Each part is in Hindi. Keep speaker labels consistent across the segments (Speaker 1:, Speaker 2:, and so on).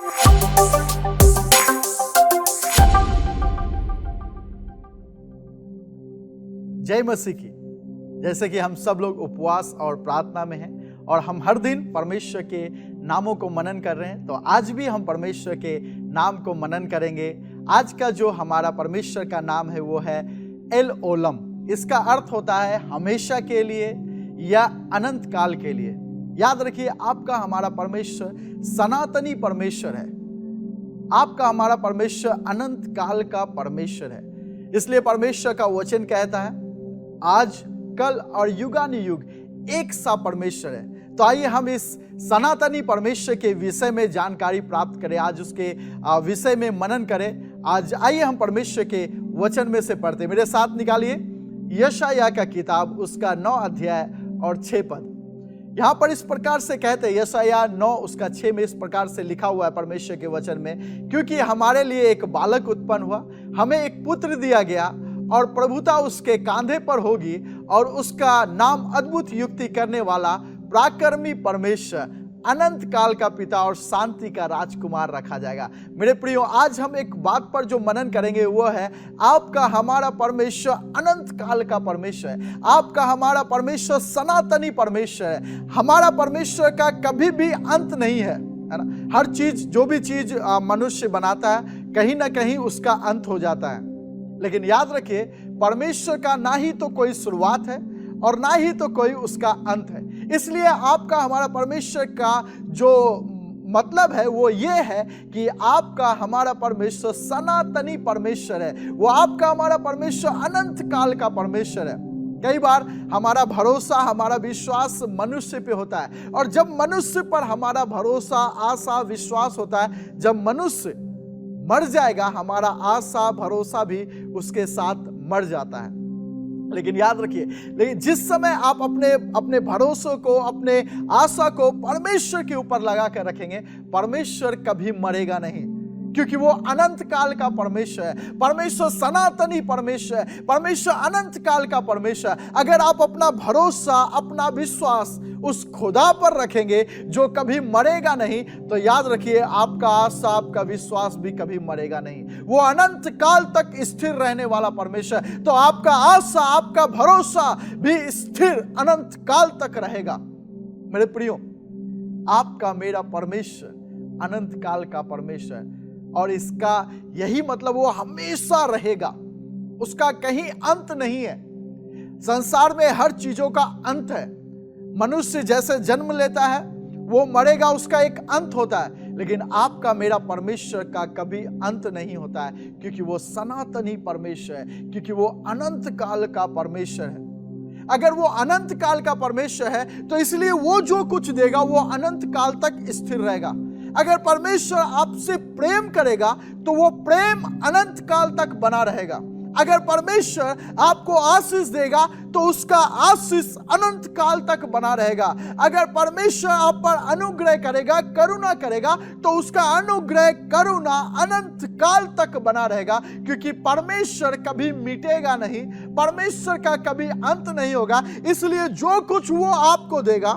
Speaker 1: जय मसीह की। जैसे कि हम सब लोग उपवास और प्रार्थना में हैं और हम हर दिन परमेश्वर के नामों को मनन कर रहे हैं, तो आज भी हम परमेश्वर के नाम को मनन करेंगे। आज का जो हमारा परमेश्वर का नाम है वो है एल ओलम। इसका अर्थ होता है हमेशा के लिए या अनंत काल के लिए। याद रखिए, आपका हमारा परमेश्वर सनातनी परमेश्वर है। आपका हमारा परमेश्वर अनंत काल का परमेश्वर है। इसलिए परमेश्वर का वचन कहता है आज, कल और युगानुयुग एक सा परमेश्वर है। तो आइए हम इस सनातनी परमेश्वर के विषय में जानकारी प्राप्त करें, आज उसके विषय में मनन करें। आज आइए हम परमेश्वर के वचन में से पढ़ते। मेरे साथ निकालिए यशायाह का किताब, उसका 9 अध्याय और 6 पद। यहाँ पर इस प्रकार से कहते हैं, यशायाह 9 उसका 6 में इस प्रकार से लिखा हुआ है परमेश्वर के वचन में, क्योंकि हमारे लिए एक बालक उत्पन्न हुआ, हमें एक पुत्र दिया गया और प्रभुता उसके कांधे पर होगी और उसका नाम अद्भुत युक्ति करने वाला, पराक्रमी परमेश्वर, अनंत काल का पिता और शांति का राजकुमार रखा जाएगा। मेरे प्रियो, आज हम एक बात पर जो मनन करेंगे वो है आपका हमारा परमेश्वर अनंत काल का परमेश्वर है। आपका हमारा परमेश्वर सनातनी परमेश्वर है। हमारा परमेश्वर का कभी भी अंत नहीं है ना। हर चीज, जो भी चीज मनुष्य बनाता है, कहीं ना कहीं उसका अंत हो जाता है। लेकिन याद रखिए, परमेश्वर का ना ही तो कोई शुरुआत है और ना ही तो कोई उसका अंत है। इसलिए आपका हमारा परमेश्वर का जो मतलब है वो ये है कि आपका हमारा परमेश्वर सनातनी परमेश्वर है। वो आपका हमारा परमेश्वर अनंत काल का परमेश्वर है। कई बार हमारा भरोसा, हमारा विश्वास मनुष्य पे होता है, और जब मनुष्य पर हमारा भरोसा, आशा, विश्वास होता है, जब मनुष्य मर जाएगा, हमारा आशा भरोसा भी उसके साथ मर जाता है। लेकिन याद रखिए, लेकिन जिस समय आप अपने भरोसे को, अपने आशा को परमेश्वर के ऊपर लगा कर रखेंगे, परमेश्वर कभी मरेगा नहीं, क्योंकि वो अनंत काल का परमेश्वर है। परमेश्वर सनातनी परमेश्वर है। परमेश्वर अनंत काल का परमेश्वर है। अगर आप अपना भरोसा, अपना विश्वास उस खुदा पर रखेंगे जो कभी मरेगा नहीं, तो याद रखिए आपका आशा, आपका विश्वास भी कभी मरेगा नहीं। वो अनंत काल तक स्थिर रहने वाला परमेश्वर है। तो आपका आशा, आपका भरोसा भी स्थिर अनंत काल तक रहेगा। मेरे प्रियो, आपका मेरा परमेश्वर अनंत काल का परमेश्वर है, और इसका यही मतलब वो हमेशा रहेगा। उसका कहीं अंत नहीं है। संसार में हर चीजों का अंत है। मनुष्य जैसे जन्म लेता है, वो मरेगा, उसका एक अंत होता है। लेकिन आपका मेरा परमेश्वर का कभी अंत नहीं होता है, क्योंकि वो सनातनी परमेश्वर है, क्योंकि वो अनंत काल का परमेश्वर है। अगर वो अनंत काल का परमेश्वर है, तो इसलिए वो जो कुछ देगा वो अनंत काल तक स्थिर रहेगा। अगर परमेश्वर आपसे प्रेम करेगा, तो वो प्रेम अनंत काल तक बना रहेगा। अगर परमेश्वर आपको आशीष देगा, तो उसका आशीष अनंत काल तक बना रहेगा। अगर परमेश्वर आप पर अनुग्रह करेगा, करुणा करेगा, तो उसका अनुग्रह, करुणा अनंत काल तक बना रहेगा, क्योंकि परमेश्वर कभी मिटेगा नहीं। परमेश्वर का कभी अंत नहीं होगा। इसलिए जो कुछ वो आपको देगा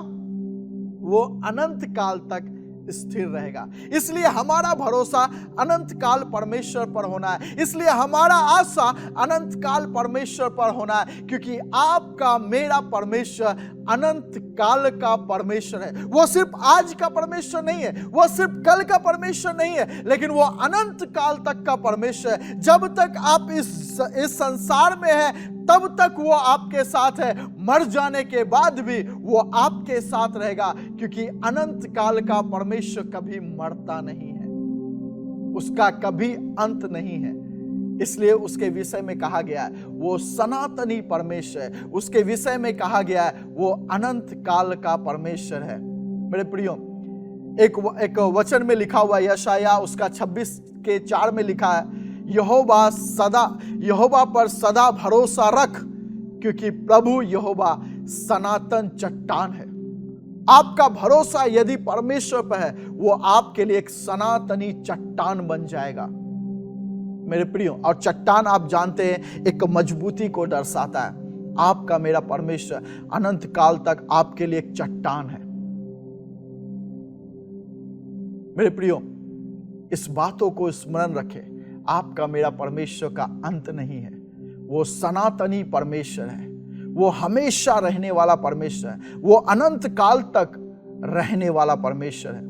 Speaker 1: वो अनंत काल तक स्थिर रहेगा। इसलिए हमारा भरोसा अनंत काल परमेश्वर पर होना है। इसलिए हमारा आशा अनंत काल परमेश्वर पर होना है, क्योंकि आपका मेरा परमेश्वर अनंत काल का परमेश्वर है। वो सिर्फ आज का परमेश्वर नहीं है, वो सिर्फ कल का परमेश्वर नहीं है, लेकिन वो अनंत काल तक का परमेश्वर है। जब तक आप इस संसार में हैं, तब तक वो आपके साथ है। मर जाने के बाद भी वो आपके साथ रहेगा, क्योंकि अनंत काल का परमेश्वर कभी मरता नहीं है, उसका कभी अंत नहीं है। इसलिए उसके विषय में कहा गया है वो सनातनी परमेश्वर है। उसके विषय में कहा गया है वो अनंत काल का परमेश्वर है। मेरे प्रियो, एक वचन में लिखा हुआ है, यशायाह उसका 26:4 में लिखा है, यहोवा पर सदा भरोसा रख, क्योंकि प्रभु यहोवा सनातन चट्टान है। आपका भरोसा यदि परमेश्वर पर है, वो आपके लिए एक सनातनी चट्टान बन जाएगा। मेरे प्रियो, और चट्टान आप जानते हैं एक मजबूती को दर्शाता है। आपका मेरा परमेश्वर अनंत काल तक आपके लिए एक चट्टान है। मेरे प्रियो, इस बातों को स्मरण रखें, आपका मेरा परमेश्वर का अंत नहीं है। वो सनातनी परमेश्वर है, वो हमेशा रहने वाला परमेश्वर है, वो अनंत काल तक रहने वाला परमेश्वर है।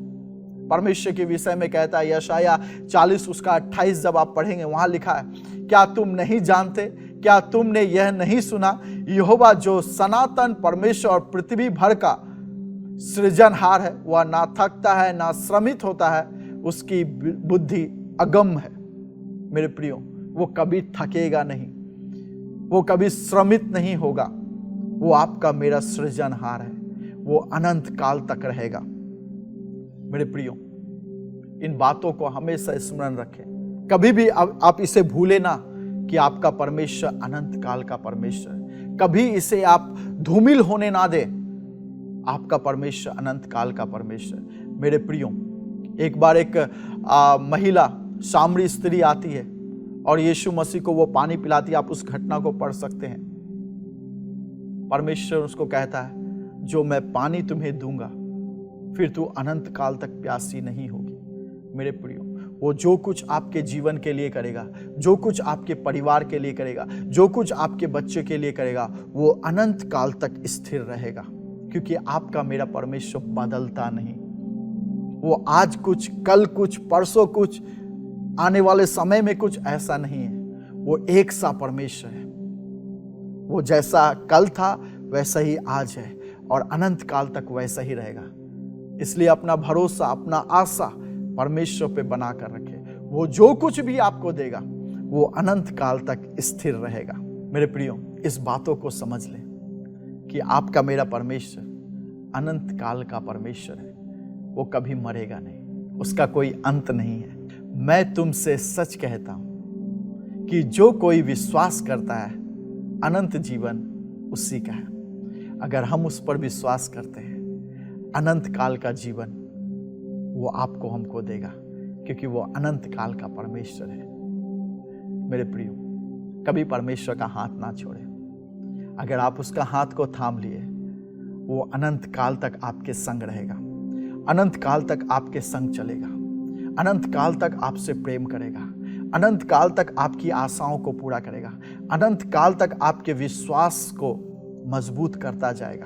Speaker 1: परमेश्वर के विषय में कहता है यशाया 40 उसका 28 जब आप पढ़ेंगे, वहां लिखा है, क्या तुम नहीं जानते, क्या तुमने यह नहीं सुना, यहोवा जो सनातन परमेश्वर और पृथ्वी भर का सृजनहार है, वह ना थकता है ना श्रमित होता है, उसकी बुद्धि अगम है। मेरे प्रियो, वो कभी थकेगा नहीं, वो कभी श्रमित नहीं होगा। वो आपका मेरा सृजनहार है, वो अनंत काल तक रहेगा। मेरे प्रियो, इन बातों को हमेशा स्मरण रखें। कभी भी आप इसे भूले ना कि आपका परमेश्वर अनंत काल का परमेश्वर है। कभी इसे आप धूमिल होने ना दे, आपका परमेश्वर अनंत काल का परमेश्वर। मेरे प्रियो, एक बार एक महिला सामरी स्त्री आती है और यीशु मसीह को वो पानी पिलाती है। आप उस घटना को पढ़ सकते हैं। परमेश्वर उसको कहता है, जो मैं पानी तुम्हें दूंगा फिर तू अनंत काल तक प्यासी नहीं होगी। मेरे प्रियो, वो जो कुछ आपके जीवन के लिए करेगा, जो कुछ आपके परिवार के लिए करेगा, जो कुछ आपके बच्चे के लिए करेगा, वो अनंत काल तक स्थिर रहेगा, क्योंकि आपका मेरा परमेश्वर बदलता नहीं। वो आज कुछ, कल कुछ, परसों कुछ, आने वाले समय में कुछ, ऐसा नहीं है। वो एक सा परमेश्वर है। वो जैसा कल था वैसा ही आज है और अनंत काल तक वैसा ही रहेगा। इसलिए अपना भरोसा, अपना आशा परमेश्वर पे बना कर रखे। वो जो कुछ भी आपको देगा वो अनंत काल तक स्थिर रहेगा। मेरे प्रियो, इस बातों को समझ लें कि आपका मेरा परमेश्वर अनंत काल का परमेश्वर है। वो कभी मरेगा नहीं, उसका कोई अंत नहीं है। मैं तुमसे सच कहता हूं कि जो कोई विश्वास करता है अनंत जीवन उसी का है। अगर हम उस पर विश्वास करते हैं, अनंत काल का जीवन वो आपको हमको देगा, क्योंकि वो अनंत काल का परमेश्वर है। मेरे प्रियो, कभी परमेश्वर का हाथ ना छोड़े। अगर आप उसका हाथ को थाम लिए, वो अनंत काल तक आपके संग रहेगा, अनंत काल तक आपके संग चलेगा, अनंत काल तक आपसे प्रेम करेगा, अनंत काल तक आपकी आशाओं को पूरा करेगा, अनंत काल तक आपके विश्वास को मजबूत करता जाएगा,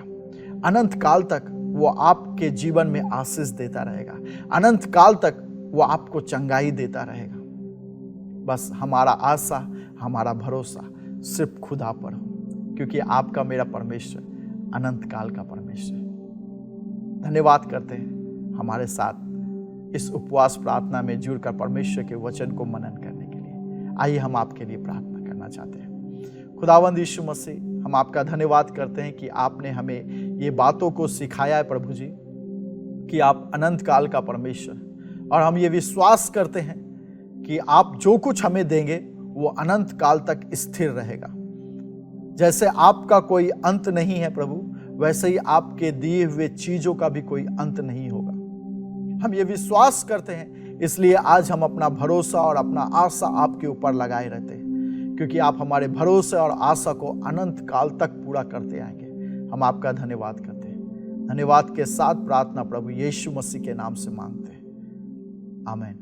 Speaker 1: अनंत काल तक वो आपके जीवन में आशीष देता रहेगा, अनंत काल तक वो आपको चंगाई देता रहेगा। बस हमारा आशा, हमारा भरोसा सिर्फ खुदा पर हो, क्योंकि आपका मेरा परमेश्वर अनंत काल का परमेश्वर है। धन्यवाद करते हैं हमारे साथ इस उपवास प्रार्थना में जुड़कर परमेश्वर के वचन को मनन करने के लिए। आइए हम आपके लिए प्रार्थना करना चाहते हैं। खुदावंद यीशु मसीह, हम आपका धन्यवाद करते हैं कि आपने हमें ये बातों को सिखाया है प्रभु जी, कि आप अनंत काल का परमेश्वर, और हम ये विश्वास करते हैं कि आप जो कुछ हमें देंगे वो अनंत काल तक स्थिर रहेगा। जैसे आपका कोई अंत नहीं है प्रभु, वैसे ही आपके दिए हुए चीजों का भी कोई अंत नहीं होगा। हम ये विश्वास करते हैं, इसलिए आज हम अपना भरोसा और अपना आशा आपके ऊपर लगाए रहते हैं, क्योंकि आप हमारे भरोसे और आशा को अनंत काल तक पूरा करते आएंगे। हम आपका धन्यवाद करते हैं। धन्यवाद के साथ प्रार्थना प्रभु यीशु मसीह के नाम से मांगते हैं, आमीन।